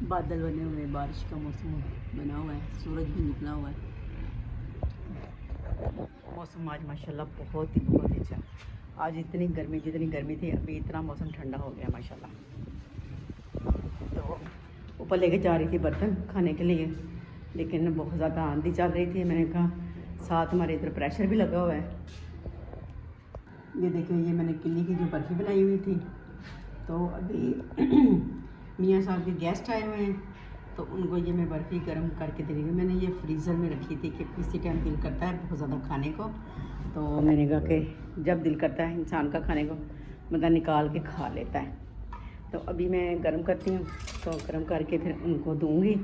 बादल बने हुए हैं, बारिश का मौसम बना हुआ है, सूरज भी निकला हुआ है। मौसम आज माशाल्लाह बहुत ही अच्छा। आज इतनी गर्मी जितनी गर्मी थी, अभी इतना मौसम ठंडा हो गया माशाल्लाह। तो ऊपर लेके जा रही थी बर्तन खाने के लिए, लेकिन बहुत ज़्यादा आंधी चल रही थी। मैंने कहा साथ हमारे इधर प्रेशर भी लगा हुआ है। ये देखिए, ये मैंने किले की जो बर्फ़ी बनाई हुई थी, तो अभी मियाँ साहब के गेस्ट आए हुए हैं, तो उनको ये मैं बर्फ़ी गर्म करके दे रही हूँ। मैंने ये फ्रीज़र में रखी थी कि किसी टाइम दिल करता है बहुत ज़्यादा खाने को, तो मैंने कहा कि जब दिल करता है इंसान का खाने को, बंदा निकाल के खा लेता है। तो अभी मैं गर्म करती हूँ, तो गर्म करके फिर उनको दूँगी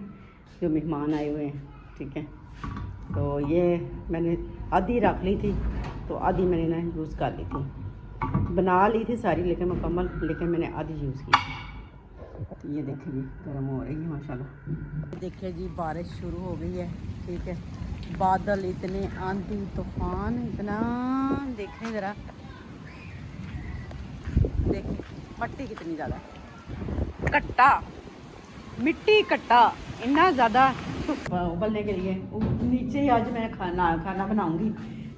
जो मेहमान आए हुए हैं, ठीक है। तो ये मैंने आधी रख ली थी, तो आधी मैंने ना यूज़ कर ली थी। बना ली थी सारी लेकिन मुकम्मल, लेकिन मैंने आधी यूज़ की थी। तो ये देखिए जी गर्म हो रही है माशाल्लाह। देखिए जी बारिश शुरू हो गई है, ठीक है। बादल इतने, आंधी तूफान इतना, देखें ज़रा, देखिए मट्टी कितनी ज़्यादा कट्टा, मिट्टी कट्टा इतना ज़्यादा उबलने के लिए। नीचे ही आज मैं खाना बनाऊंगी,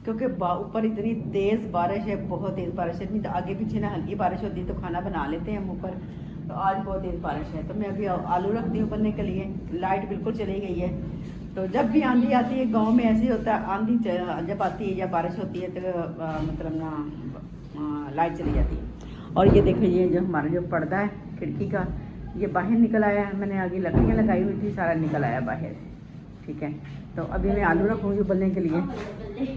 क्योंकि ऊपर इतनी तेज़ बारिश है, बहुत तेज़ बारिश है। नहीं तो आगे पीछे ना हल्की बारिश होती है तो खाना बना लेते हैं हम ऊपर, तो आज बहुत तेज़ बारिश है। तो मैं अभी आलू रखती हूँ उबलने के लिए। लाइट बिल्कुल चली गई है। तो जब भी आंधी आती है गांव में ऐसे ही होता है, आंधी जब आती है या बारिश होती है तो मतलब ना लाइट चली जाती है। और ये देखिए, ये जो हमारा जो पर्दा है खिड़की का, ये बाहर निकल आया है। मैंने आगे लकड़ियाँ लगाई हुई थी, सारा निकल आया बाहर, ठीक है। तो अभी मैं आलू रखूँगी उबलने के लिए।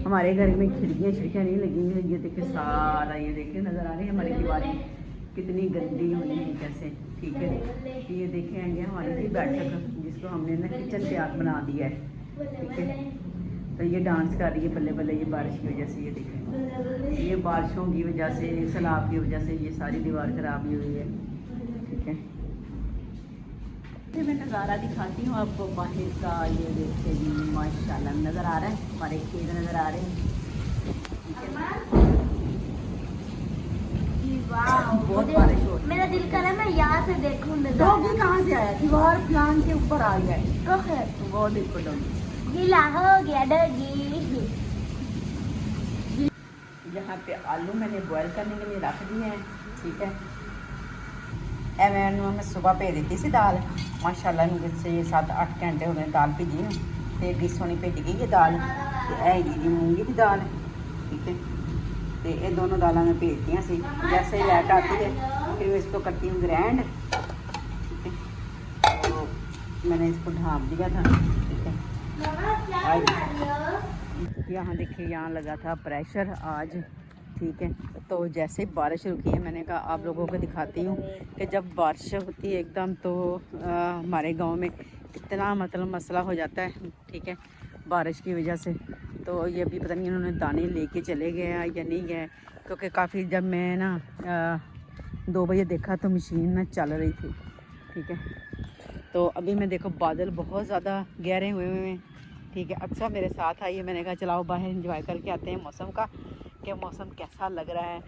हमारे घर में खिड़कियाँ नहीं लगी हैं। ये देखिए सारा, ये देखिए नज़र आ रही है हमारी दीवारें कितनी गंदी हुई है कैसे, ठीक है। ये देखेंगे हमारी थी बैठक, जिसको हमने ना किचन तैयार बना दिया है, ठीक है। तो ये डांस कर रही है बल्ले बल्ले, ये बारिश की वजह से। ये देखें, ये बारिशों की वजह से, सैलाब की वजह से ये सारी दीवार खराब हुई है, ठीक है। मैं नज़ारा दिखाती हूँ आपको बाहर का। ये देखिए जी माशाल्लाह नज़र आ रहा है, हमारे खेत नज़र आ रहे हैं, ठीक है। बहुत बारिश हो रही, मेरा दिल कर रहा है मैं यहाँ से देखूं। डॉगी कहाँ से आया? दीवार प्लान के ऊपर आ गया है। तो वो देखो डॉगी गीला हो गया डॉगी। यहाँ पे आलू मैंने बॉयल करने के लिए रख दिए हैं, ठीक है। मैं सुबह भे दी सी दाल, माशाल्लाह मुझे 6-7-8 घंटे हो गए दाल भिजी नूं, ते एड्डी सोहनी भिज गई है दाल। है जी मूंगी की दाल, ठीक है। तो ये दोनों दालें मैं भेज दी सी। जैसे लाइट आती है फिर मैं इसको करती हूँ ग्रैंड, ठीक है। तो मैंने इसको ढाँप दिया था, ठीक है। यहाँ देखिए, यहाँ लगा था प्रेशर आज, ठीक है। तो जैसे बारिश रुकी है, मैंने कहा आप लोगों को दिखाती हूँ कि जब बारिश होती है एकदम, तो हमारे गांव में कितना मतलब मसला हो जाता है, ठीक है, बारिश की वजह से। तो ये भी पता नहीं इन्होंने दाने लेके चले गए या नहीं गए, क्योंकि काफ़ी जब मैं ना 2 बजे देखा तो मशीन ना चल रही थी, ठीक है। तो अभी मैं देखो बादल बहुत ज़्यादा गहरे हुए हैं, ठीक है। अक्सर मेरे साथ आई है, मैंने कहा चलाओ बाहर इंजॉय करके आते हैं मौसम का, कि मौसम कैसा लग रहा है।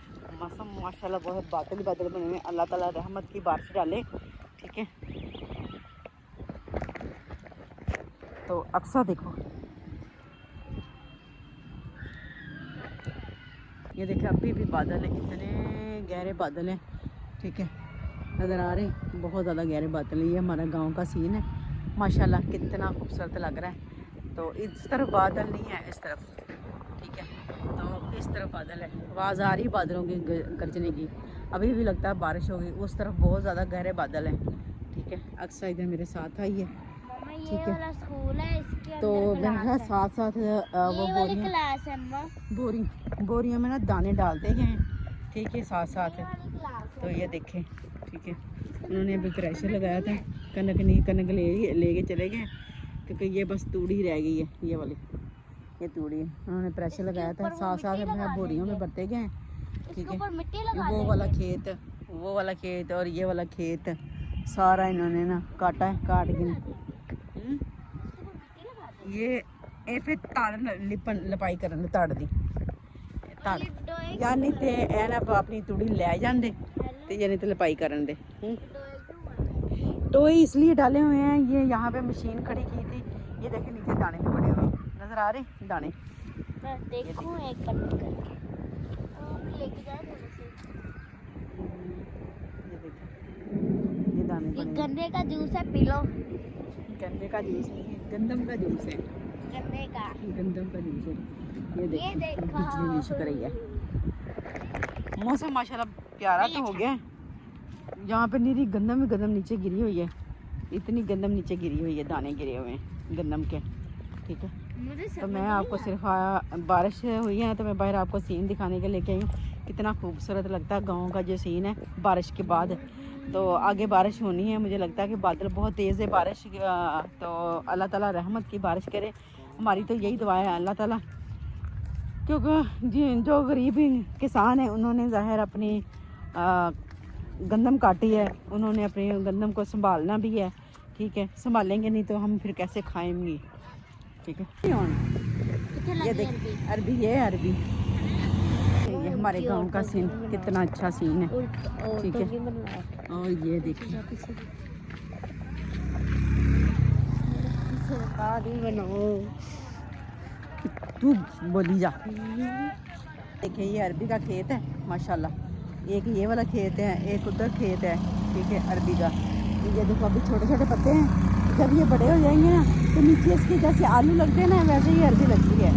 मौसम माशाल्लाह बहुत बादल बादल बने हुए, अल्लाह ताला रहमत की बारिश डाले, ठीक है। तो अक्सर देखो, ये देखे अभी भी बादल है, इतने गहरे बादल हैं, ठीक है, नज़र आ रहे, बहुत ज़्यादा गहरे बादल है। ये हमारा गांव का सीन है माशाल्लाह, कितना खूबसूरत लग रहा है। तो इस तरफ बादल नहीं है, इस तरफ, ठीक है। तो इस तरफ बादल है, आवाज़ आ रही बादलों की गरजने की। अभी भी लगता है बारिश होगी। उस तरफ बहुत ज़्यादा गहरे बादल हैं, ठीक है। अक्सर इधर मेरे साथ आई है, ठीक है। स्कूल है, इसके तो अंदर मेरे क्लास है। साथ साथ वो ये वाली क्लास है अम्मा। बोरियों में ना दाने डालते गए हैं, ठीक है, साथ साथ। ये वाली क्लास है। तो ये देखें, ठीक है। उन्होंने अभी प्रेशर लगाया था, कनक नहीं, कनक ले चले गए, क्योंकि ये बस तूड़ी रह गई है, ये वाली, ये तूड़ी है। उन्होंने प्रेशर लगाया था, साथ साथ अपने बोरियों में भरते गए, ठीक है। वो वाला खेत और ये वाला खेत सारा इन्होंने ना काटा है, काट के ये फिर ताड़ लपाई करन ताड़ दी ताड़ यार, नहीं तो ए ना अपनी तूड़ी लै जाते, तो या नहीं तो लपाई करन दे। टोए इसलिए डाले हुए हैं, ये यहाँ पे मशीन खड़ी की थी, ये देखें नीचे दाने भी पड़े हुए हैं, नज़र आ रहे दाने। मैं देखूं एक कट करके लेके जाए थोड़े से। ये देखें ये दाने ये पड़े हैं। गन्ने का जूस है, पी लो। गन्ने का जूस नहीं है, गंदम का जूस है, गन्ने का। गंदम का जूस है। ये ये देखो देखो। बिजली लिशक रही है। मौसम माशाल्लाह प्यारा तो हो गया है। यहाँ पे नीरी गंदम ही गंदम नीचे गिरी हुई है, इतनी गंदम नीचे गिरी हुई है, दाने गिरे हुए हैं गंदम के। ठीक है, मुझे तो समझ मैं नहीं आपको आया। सिर्फ बारिश हुई है तो मैं बाहर आपको सीन दिखाने के लेके आई हूँ। कितना खूबसूरत लगता है गाँव का जो सीन है बारिश के बाद। तो आगे बारिश होनी है, मुझे लगता है कि बादल बहुत तेज़ है बारिश तो अल्लाह ताला रहमत की बारिश करे, हमारी तो यही दुआ है अल्लाह ताला। क्योंकि जो गरीब किसान हैं उन्होंने ज़ाहिर अपनी गंदम काटी है, उन्होंने अपनी गंदम को संभालना भी है। ठीक है, संभालेंगे नहीं तो हम फिर कैसे खाएंगे। ठीक है, कितने ये लगे देख अरबी? अरबी, ये अरबी, ये हमारे गांव का सीन कितना अच्छा सीन है। ठीक है, और ये देखिए तू बोली जा। देखिए ये अरबी का खेत है माशाल्लाह, एक ये वाला खेत है, एक उधर खेत है। ठीक है, अरबी का ये देखो अभी छोटे छोटे पत्ते हैं, जब ये बड़े हो जाएंगे ना तो नीचे इसके जैसे आलू लगते हैं ना वैसे ही अरबी लगती है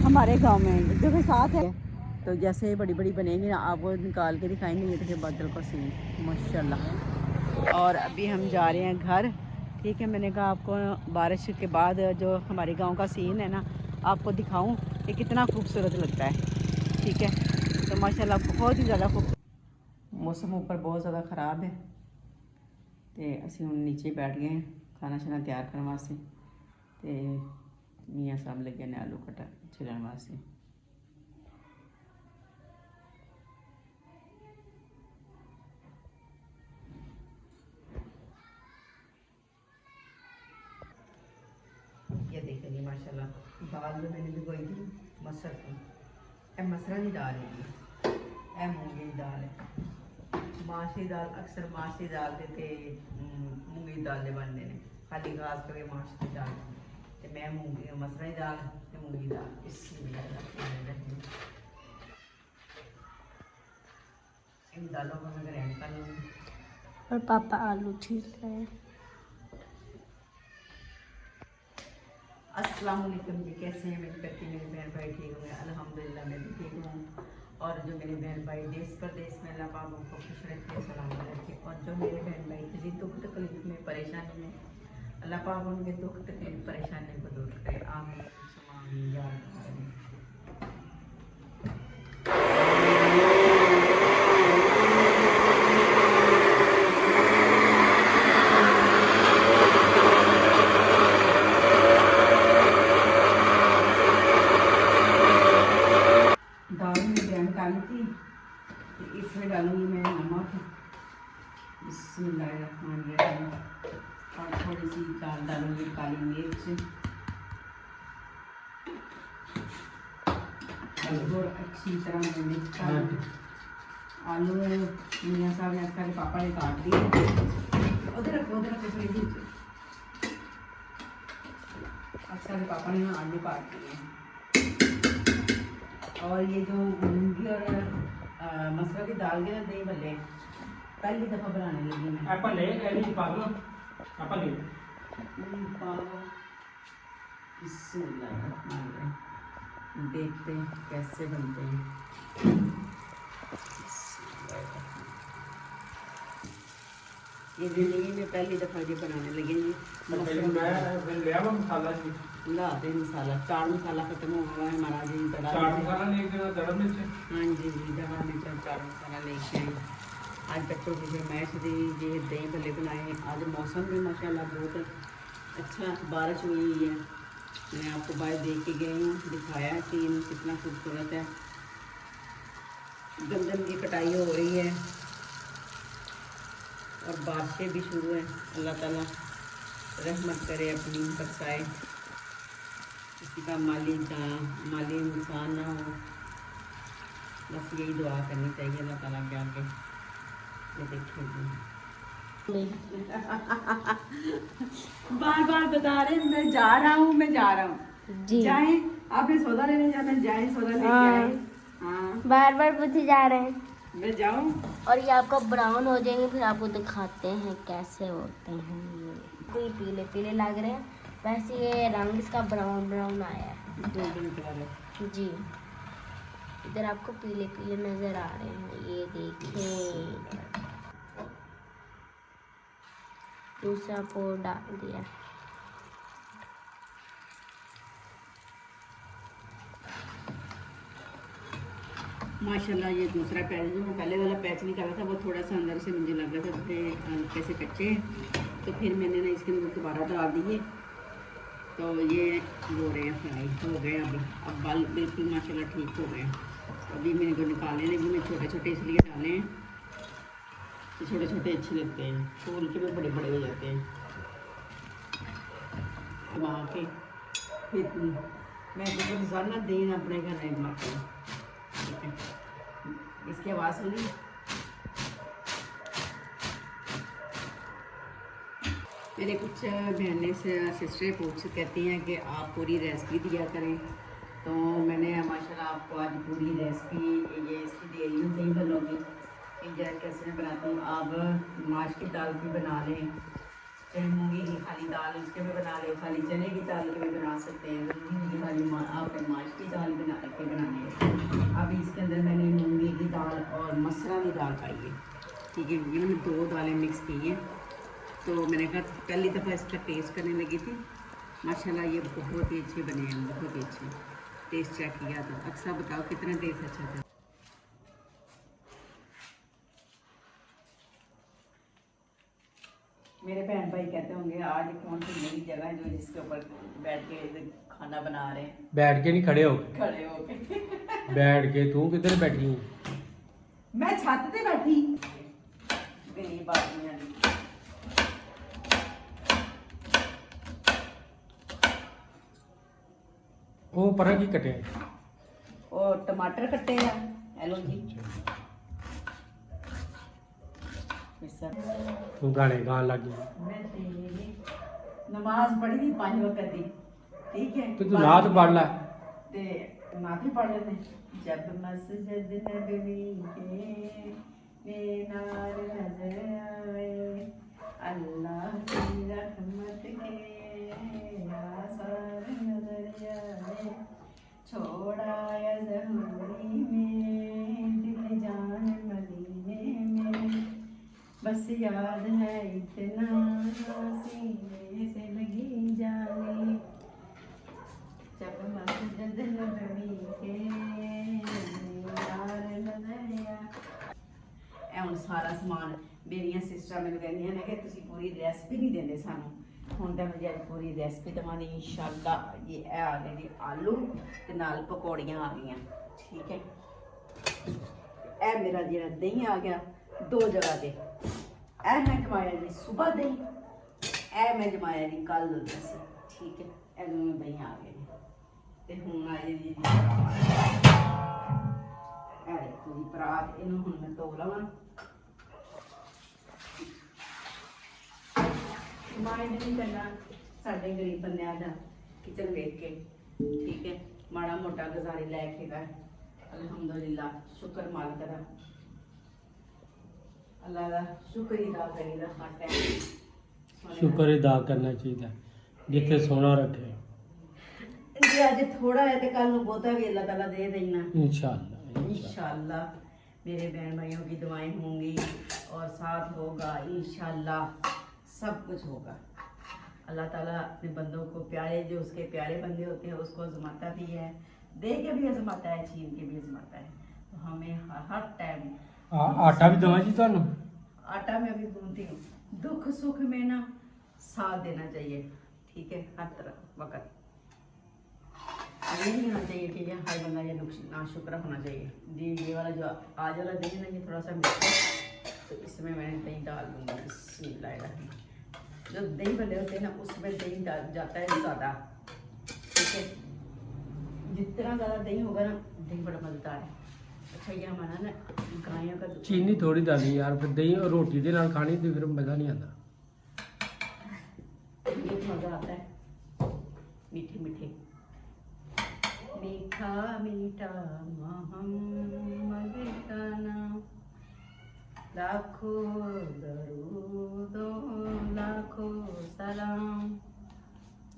हमारे गांव में, जो कि साथ है। तो जैसे बड़ी बड़ी बनेगी ना आपको निकाल के दिखाएंगे। ये देखिए बादल का सीन माशाल्लाह। और अभी हम जा रहे हैं घर। ठीक है, मैंने कहा आपको बारिश के बाद जो हमारे गांव का सीन है ना आपको दिखाऊं कि कितना खूबसूरत लगता है। ठीक है, तो माशाल्लाह बहुत ही ज़्यादा खूब। मौसम ऊपर बहुत ज़्यादा ख़राब है तो असी हम नीचे बैठ गए हैं खाना शाना तैयार करने वास्ते। तो मियाँ साहब लगे ने आलू कटा छिलने वास्ते। ये देखें जी माशाल्लाह दाल जो मैंने भिगोई थी मसर की, ए मसरा की दाल है, ए मूंगी की दाल है। माश की दाल अक्सर माश की दाल देते मूंगी की दाल दे बनते हैं, खाली खास करके माश की दाल। तो मैं मूंगी मसरा की दाल ते मूंगी की दाल इन दालों को मैं ग्राइंड कर लूँगी। और पापा आलू छील रहे हैं। अस्सलाम वालेकुम जी, कैसे हैं मेरे पति मेरे बहन भाई? ठीक होंगे अल्हम्दुलिल्लाह, मैं भी ठीक हूँ। और जो मेरे बहन भाई देश प्रदेश में अल्लाह पाक उनको खुश रखे, सलामत रखे। और जो मेरे बहन भाई किसी दुख तकलीफ में परेशानी में अल्लाह पाक उनके दुख तकलीफ परेशानी को दूर करे। आमीन सुम्मा आमीन या रब्बल आलमीन। दाल में गर्म डाली थी तो इसमें डालूंगी मैं नमक, बिस्मिल्लाहिर्रहमानिर्रहीम, और थोड़ी सी दाल डालूंगी काली मिर्च और अच्छी तरह मैं मिक्स कर लूँ। आलू मियाँ साहब ने आजकल पापा ने काट दिए, उधर रखो थोड़ी सी। आजकल पापा ने आलू काट दिए और ये जो मूंगी और मसरा की दाल के ना दही भल्ले पहली दफ़ा बनाने लगी मैं। एप्पल है एली पागल एप्पल है देखते हैं कैसे बनते हैं। ये जिंदगी में पहली दफ़ा ये बनाने लगे जी। मैं ले आवा मसाला जी, लाते मसाला, चाट मसाला खत्म हो गया है हमारा जी। चाट मसाला नहीं देना दड़ा मिर्च। हाँ जी जी, दड़ा मिर्च चाट मसाला लेके आई। आज बच्चों की फरमाइश थी ये दही भल्ले बनाए। आज मौसम भी माशाल्लाह बहुत अच्छा, बारिश हुई है। मैं आपको बाहर देख के गई हूँ, दिखाया सीन कितना खूबसूरत है। गंदम की कटाई हो रही है और बारिशें भी शुरू है। अल्लाह ताला रहमत करे, अपनी बरसाए, किसी का माली नुकसान ना हो। बस यही दुआ करनी चाहिए अल्लाह ताला के आगे। ये देखिए जी बार बार बता रहे हैं, मैं जा रहा हूँ, मैं जा रहा हूँ। जी जाए, आपने सौदा लेने जाना, जाए सौदा लेके हाँ। आए। हाँ, बार बार पूछे जा रहे हैं। मैं जाऊँ। और ये आपको ब्राउन हो जाएंगे, फिर आपको दिखाते हैं कैसे होते हैं ये। तो ये पीले पीले लग रहे हैं, वैसे ये रंग इसका ब्राउन ब्राउन आया है। Golden colour. जी, इधर आपको पीले पीले नजर आ रहे हैं, ये देखें। दूसरा पोर डाल दिया। माशाल्लाह ये दूसरा पैच, जो मैं पहले वाला पैच निकाला था वो थोड़ा सा अंदर से मुझे लग रहा था कैसे कच्चे हैं, तो फिर मैंने ना इसके अंदर दोबारा डाल दिए, तो ये हो रहे हैं फ्राई हो गए। अब बाल बिल्कुल माशाल्लाह ठीक हो गए। अभी मेरे को निकालने लगी, मैं छोटे छोटे इसलिए डाले हैं कि छोटे छोटे अच्छे लगते हैं, फूल के भी बड़े बड़े हो जाते हैं। वहाँ के फिर मैं तो रोजाना दिन अपने घर नहीं बनाती हूँ। ठीक है, इसकी आवाज़ सुनी। मेरे कुछ बहनें से सिस्टरें कहती हैं कि आप पूरी रेसिपी दिया करें, तो मैंने माशाल्लाह आपको आज पूरी रेसिपी ये इसकी दे रही हूँ। दही भल्लों की कैसे मैं बनाती हूँ। आप माश की दाल भी बना लें, चाहे मूंगी की खाली दाल उसके भी बना लें, खाली चने की दाल के भी बना सकते हैं, मूंगी खाली आप माश की दाल बना के बनाने हैं। अब इसके अंदर मैंने मूंगी की दाल और मसरा की दाल पाई है। ठीक है, ये मैंने 2 दालें मिक्स की हैं। तो मैंने कहा पहली दफ़ा इसका टेस्ट करने लगी थी, माशाल्लाह ये बहुत ही अच्छे बने हैं, बहुत ही अच्छे। टेस्ट चेक किया था, अक्सर बताओ कितना टेस्ट अच्छा था। मेरे बहन भाई कहते होंगे आज कौन सी नई जगह है जो जिसके ऊपर बैठ के खाना बना रहे हैं। बैठ के नहीं, खड़े हो खड़े होके। बैठ के। तू किधर बैठी हूँ? मैं छत पे बैठी, गरीब आदमी। वो पर की कटे और टमाटर कट्टे हैं, हेलो जी। तू गाने गान लग गई। मैं तेरी नमाज पढ़ी थी 5 वक्त दी, ठीक है, तो तू नात पढ़ ला। ते नात ही पढ़ लेने। जब मस्जिद नबवी के मीनार नजर आए, अल्लाह की रहमत के आसार नजर आए, छोड़ा ज़हूरी में दिल जान मदीने में, बस याद है इतना सीने से लगी जाने, जब मस्जिद नबवी के मीनार नजर आए। ਹੁਣ ਸਾਰਾ ਸਮਾਨ ਮੇਰੀਆਂ ਸਿਸਟਰਾਂ ਮੈਨੂੰ ਕਹਿੰਦੀਆਂ ਨੇ ਕਿ ਤੁਸੀਂ ਪੂਰੀ ਰੈਸਪੀ ਨਹੀਂ ਦਿੰਦੇ ਸਾਨੂੰ। ਹੁਣ ਤਾਂ ਮੈਂ ਅੱਜ ਪੂਰੀ ਰੈਸਪੀ ਦਵਾਂਗੀ ਇਨਸ਼ਾਅੱਲਾ। ਇਹ ਆ ਗਏ ਜੀ ਆਲੂ ਤੇ ਨਾਲ ਪਕੌੜੀਆਂ ਆ ਗਈਆਂ, ਠੀਕ ਹੈ। ਇਹ ਮੇਰਾ ਜਿਹੜਾ ਦਹੀਂ ਆ ਗਿਆ 2 ਜਗ੍ਹਾ ਤੇ। ਇਹ ਮੈਂ ਜਮਾਇਆ ਜੀ ਸਵੇਰ ਦਹੀਂ, ਇਹ ਮੈਂ ਜਮਾਇਆ ਜੀ ਕੱਲ ਸੀ, ਠੀਕ ਹੈ। ਇਹ ਦੋਨੋਂ ਦਹੀਂ ਆ ਗਏ ਜੀ ਤੇ ਹੁਣ ਆਏ ਜੀ ਇਹ ਦੇਖੋ ਜੀ ਪਰਾਤ। ਇਹਨੂੰ ਹੁਣ ਮੈਂ ਧੋ ਲਵਾਂ। ਮਾਈਂਡ ਨਹੀਂ ਕਰਨਾ ਸਾਡੇ ਗਰੀਬ ਬੰਦਿਆਂ ਦਾ ਕਿਚਨ ਵੇਖ ਕੇ, ਠੀਕ ਹੈ। ਮਾੜਾ ਮੋਟਾ ਗੁਜ਼ਾਰੇ ਲੈ ਕੇ ਕਰ, ਅਲਹਮਦੁਲਿਲਾ, ਸ਼ੁਕਰ ਮਾਲਕ ਦਾ, ਅੱਲਾਹ ਦਾ ਸ਼ੁਕਰ ਹੀ ਅਦਾ ਕਰੀਦਾ ਹਰ ਟਾਈਮ। शुक्र अदा करना चाहिए जिथे सोना रखे। ਜੇ ਅੱਜ ਥੋੜਾ ਹੈ ਤੇ ਕੱਲ ਨੂੰ ਬਹੁਤਾ ਵੀ अल्लाह ताला दे देना इंशाअल्लाह इंशाअल्लाह। मेरे बहन भाइयों की दुआएं होंगी और साथ होगा इंशाअल्लाह, सब कुछ होगा। अल्लाह ताला अपने बंदों को प्यारे, जो उसके प्यारे बंदे होते हैं उसको आजमाता भी है, दे के भी आजमाता है, छीन के भी आजमाता है। तो हमें हर टाइम आटा भी दवा जी थानू। आटा मैं भी गूंथती हूँ। दुख सुख में ना साथ देना चाहिए, ठीक है, हर तरह वक्त। ये नहीं होना चाहिए कि ये हर बंदा ये ना शुक्र होना चाहिए। ये वाला जो आज वाला दही है ना, ये थोड़ा सा मीठा, तो इसमें मैं दही डाल दूँगी। बिस्मिल्लाह। जो दही भले होते हैं ना उसमें दही डाल जाता है ज़्यादा, ठीक है। जितना ज़्यादा दही होगा ना, दही बड़ा मज़ेदार है। अच्छा ये हमारा ना गायों का दूध चीनी थोड़ी डाली यार, फिर दही और रोटी दे नाल खानी तो फिर मजा नहीं आता। ये मजा आता है, मीठे मीठे मीठा मीठा मोहम्मद का नाम, लाखों दरूद लाखों सलाम।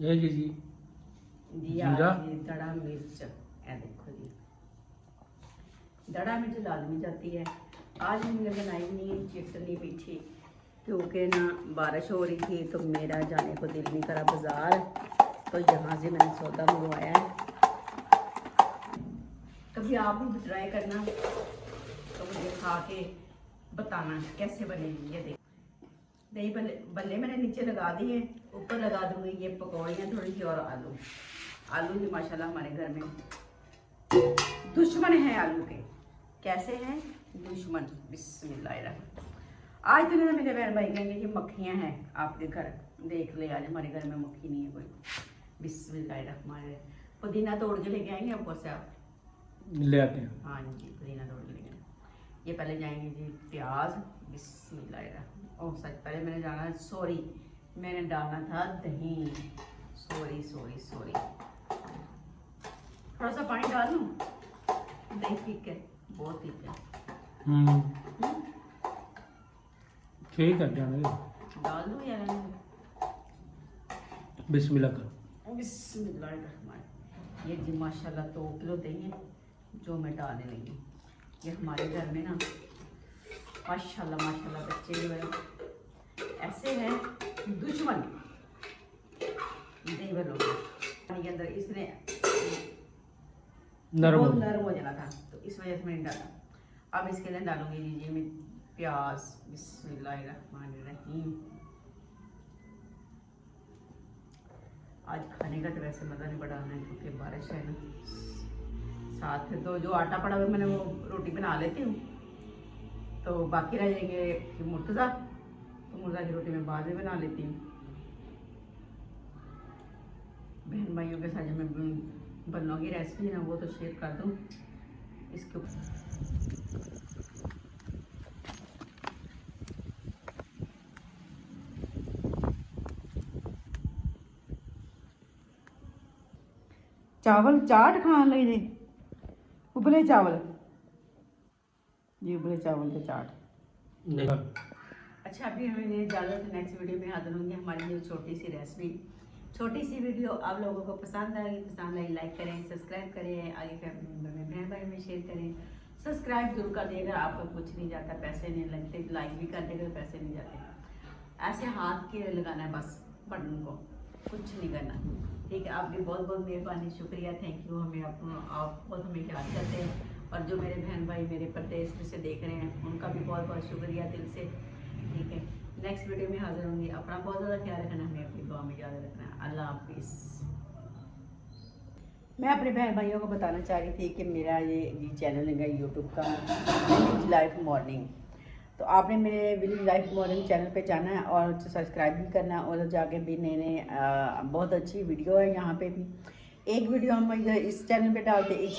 ये जी जी जीरा? ये दड़ा मिर्च, ए देखो जी दड़ा मिर्च लाजमी जाती है। आज हमने बनाई नहीं चटनी मीठी, क्योंकि ना बारिश हो रही थी तो मेरा जाने को दिल नहीं करा बाजार, तो यहाँ से मैंने सौदा मंगवाया है। कभी आप भी ट्राई करना तो मुझे खा के बताना कैसे बनेगी। ये देख दही बल्ले बल्ले मैंने नीचे लगा दिए, ऊपर लगा दूंगी ये पकौड़ियाँ थोड़ी सी और आलू। आलू भी माशाल्लाह हमारे घर में दुश्मन है आलू के। कैसे हैं दुश्मन? बिस्मिल्लाहिर्रहमानिर्रहीम। आज तो मेरे बहन भाई कहेंगे कि मक्खियाँ हैं आपके घर, देख ले आज हमारे घर में मक्खी नहीं है कोई। बिस्मिल्लाहिर्रहमानिर्रहीम। पुदीना तोड़ के लेके आएंगे ऊपर से आप? ले आते हैं। हाँ जी पुदीना तोड़ के लेके आएंगे। ये पहले जाएंगे जी प्याज। बिस्मिल्लाहिर्रहमानिर्रहीम। ओह सच पहले मैंने जाना है, सॉरी मैंने डालना था दही। Sorry sorry sorry. थोड़ा सा पानी डाल लूँ? दही ठीक है, बहुत ठीक है। ठीक है जाने दो। डाल दूँ या रहने दूँ? बिस्मिल्लाह करो। बिस्मिल्लाहिर्रहमानिर्रहीम। ये जी माशाल्लाह 2 किलो दही है जो मैं डालने लगी। ये हमारे घर में ना माशाल्लाह माशाल्लाह बच्चे जो है ऐसे हैं दुश्मन दही वालों के। पानी के अंदर इसने बहुत नरम हो जाना था तो इस वजह से मैंने डाला। अब इसके अंदर डालूंगी जी मैं प्याज। बिस्मिल्लाहिर्रहमानिर्रहीम। आज खाने का तो वैसे मज़ा नहीं बढ़ाना है क्योंकि बारिश है ना, साथ में तो जो आटा पड़ा हुआ मैंने वो रोटी बना लेती हूँ, तो बाकी रह जाएंगे मुर्तज़ा, तो मुर्तज़ा की रोटी मैं बाद में बना लेती हूँ। बहन भाइयों के साथ जो मैं बनों की रेसिपी है ना वो तो शेयर कर दूँ इसके ऊपर। चावल चाट खान लगे जी, उबले चावल जी, उबले चावल के चाट। नहीं। अच्छा अभी हमें इजाज़त, नेक्स्ट वीडियो में हाजिर होंगे हमारी जो छोटी सी रेसिपी, छोटी सी वीडियो आप लोगों को पसंद आई लाइक करें, सब्सक्राइब करें, आगे बहन भाई में शेयर करें। सब्सक्राइब जरूर कर दिएगा, आपको कुछ नहीं जाता, पैसे नहीं लगते, लाइक भी कर देगा पैसे नहीं जाते। ऐसे हाथ के लगाना है बस बटन को, कुछ नहीं करना। ठीक है, आपकी बहुत बहुत मेहरबानी, शुक्रिया, थैंक यू। आप बहुत हमें याद करते हैं, और जो मेरे बहन भाई मेरे प्रदेश से देख रहे हैं उनका भी बहुत बहुत शुक्रिया दिल से। ठीक है, नेक्स्ट वीडियो में हाजिर होंगी। अपना बहुत ज़्यादा ख्याल रखना, हमें अपनी दुआ में याद रखना। अल्लाह हाफिज़। मैं अपने बहन भाइयों को बताना चाह रही थी कि मेरा ये चैनल है यूट्यूब का विलेज लाइफ मॉर्निंग, तो आपने मेरे विलेज लाइफ मॉर्निंग चैनल पे जाना है और सब्सक्राइब भी करना है, और जाके भी नए नए बहुत अच्छी वीडियो है यहाँ पे भी। एक वीडियो हम इस चैनल पे डालते, एक